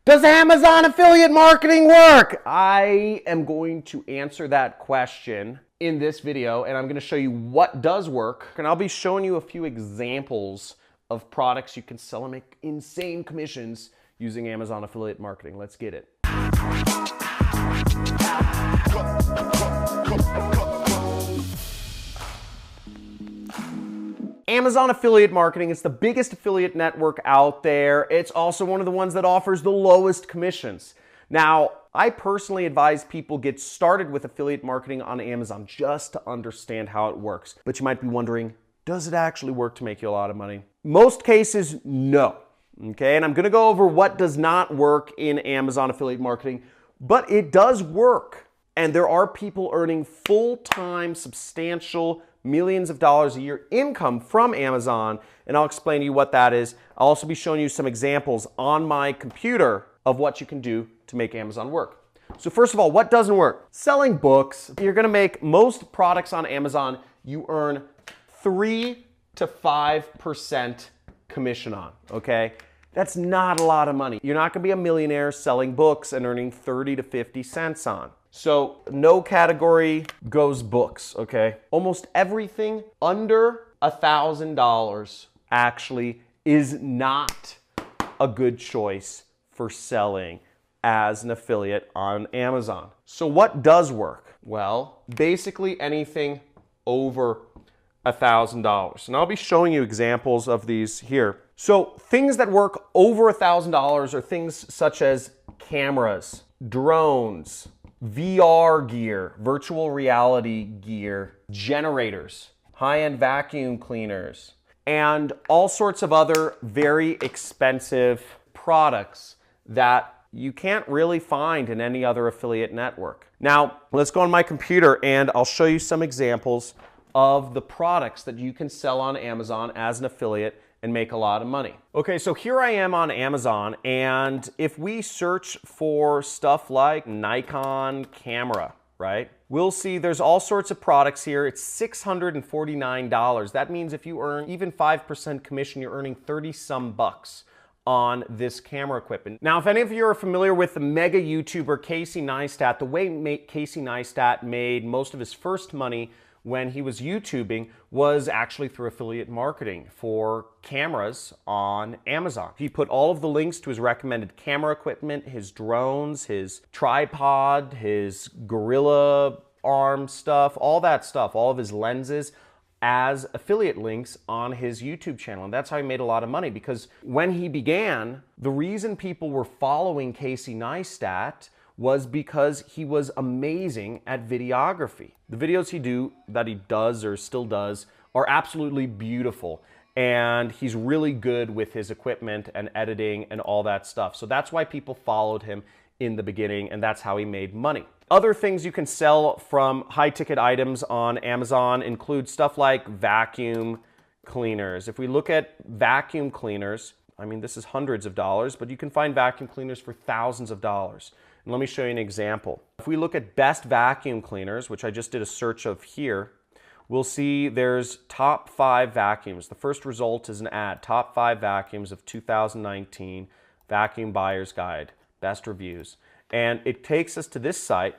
Does Amazon affiliate marketing work? I am going to answer that question in this video, and I'm going to show you what does work, and I'll be showing you a few examples of products you can sell and make insane commissions using Amazon affiliate marketing. Let's get it. Amazon affiliate marketing is the biggest affiliate network out there. It's also one of the ones that offers the lowest commissions. Now, I personally advise people get started with affiliate marketing on Amazon just to understand how it works. But you might be wondering, does it actually work to make you a lot of money? Most cases, no. Okay, and I'm gonna go over what does not work in Amazon affiliate marketing, but it does work. And there are people earning full-time, substantial, millions of dollars a year income from Amazon, and I'll explain to you what that is. I'll also be showing you some examples on my computer of what you can do to make Amazon work. So first of all, what doesn't work? Selling books. You're gonna make most products on Amazon, you earn 3 to 5% commission on, okay? That's not a lot of money. You're not gonna be a millionaire selling books and earning 30 to 50 cents on. So no category goes books, okay? Almost everything under $1,000 actually is not a good choice for selling as an affiliate on Amazon. So what does work? Well, basically anything over $1,000. And I'll be showing you examples of these here. So things that work over $1,000 are things such as cameras, drones, VR gear, virtual reality gear, generators, high-end vacuum cleaners, and all sorts of other very expensive products that you can't really find in any other affiliate network. Now, let's go on my computer and I'll show you some examples of the products that you can sell on Amazon as an affiliate and make a lot of money. Okay, so here I am on Amazon, and if we search for stuff like Nikon camera, right? We'll see there's all sorts of products here. It's $649. That means if you earn even 5% commission, you're earning 30-some bucks on this camera equipment. Now, if any of you are familiar with the mega YouTuber Casey Neistat, the way Casey Neistat made most of his first money when he was YouTubing was actually through affiliate marketing for cameras on Amazon. He put all of the links to his recommended camera equipment, his drones, his tripod, his gorilla arm stuff, all of his lenses as affiliate links on his YouTube channel. And that's how he made a lot of money, because when he began, the reason people were following Casey Neistat was because he was amazing at videography. The videos he does or still does are absolutely beautiful, and he's really good with his equipment and editing and all that stuff. So that's why people followed him in the beginning, and that's how he made money. Other things you can sell from high-ticket items on Amazon include stuff like vacuum cleaners. If we look at vacuum cleaners, I mean, this is hundreds of dollars, but you can find vacuum cleaners for thousands of dollars. And let me show you an example. If we look at best vacuum cleaners, which I just did a search of here, we'll see there's top 5 vacuums. The first result is an ad, top 5 vacuums of 2019, Vacuum Buyer's Guide, best reviews. And it takes us to this site,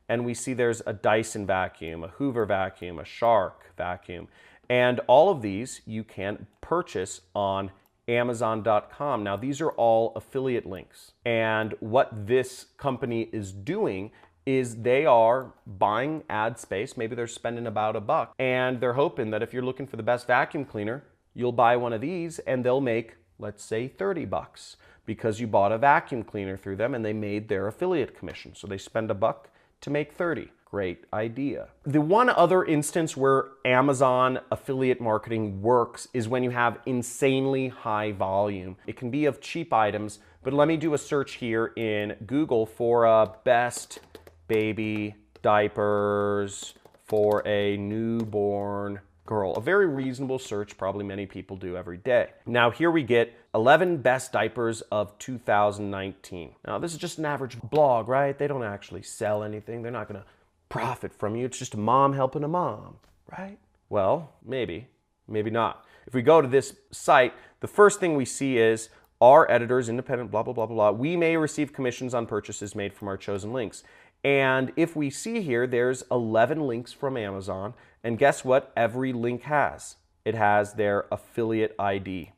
and we see there's a Dyson vacuum, a Hoover vacuum, a Shark vacuum. And all of these you can purchase on Amazon.com. Now, these are all affiliate links. And what this company is doing is they are buying ad space. Maybe they're spending about $1, and they're hoping that if you're looking for the best vacuum cleaner, you'll buy one of these and they'll make, let's say, $30 because you bought a vacuum cleaner through them and they made their affiliate commission. So they spend $1 to make 30. Great idea. The one other instance where Amazon affiliate marketing works is when you have insanely high volume. It can be of cheap items, but let me do a search here in Google for best baby diapers for a newborn girl. A very reasonable search, probably many people do every day. Now here we get 11 best diapers of 2019. Now this is just an average blog, right? They don't actually sell anything. They're not gonna profit from you. It's just a mom helping a mom, right? Well, maybe not. If we go to this site, the first thing we see is our editors, independent, blah, blah, blah, blah, blah, we may receive commissions on purchases made from our chosen links. And if we see here, there's 11 links from Amazon. And guess what every link has? It has their affiliate ID,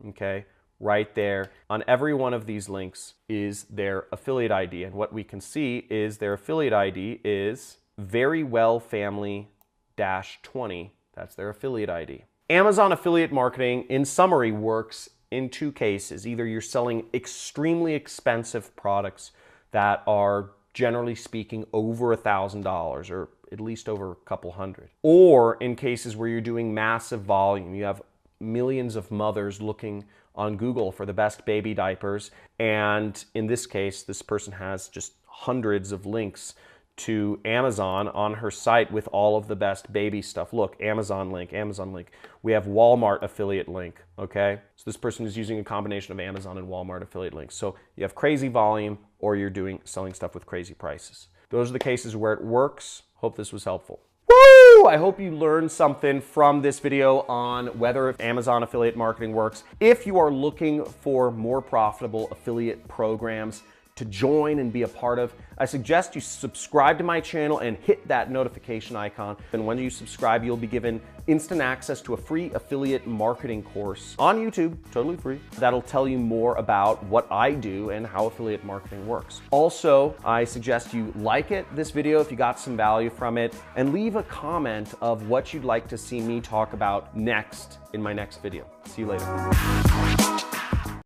okay? Right there on every one of these links is their affiliate ID. And what we can see is their affiliate ID is verywellfamily-20. That's their affiliate ID. Amazon affiliate marketing, in summary, works in two cases. Either you're selling extremely expensive products that are, generally speaking, over $1,000 or at least over a couple hundred. Or in cases where you're doing massive volume, you have millions of mothers looking on Google for the best baby diapers. And in this case, this person has just hundreds of links to Amazon on her site with all of the best baby stuff. Look, Amazon link, Amazon link. We have Walmart affiliate link, okay? So this person is using a combination of Amazon and Walmart affiliate links. So you have crazy volume or you're selling stuff with crazy prices. Those are the cases where it works. Hope this was helpful. Woo! I hope you learned something from this video on whether Amazon affiliate marketing works. If you are looking for more profitable affiliate programs to join and be a part of, I suggest you subscribe to my channel and hit that notification icon. And when you subscribe, you'll be given instant access to a free affiliate marketing course on YouTube, totally free, that'll tell you more about what I do and how affiliate marketing works. Also, I suggest you like this video if you got some value from it, and leave a comment of what you'd like to see me talk about next in my next video. See you later.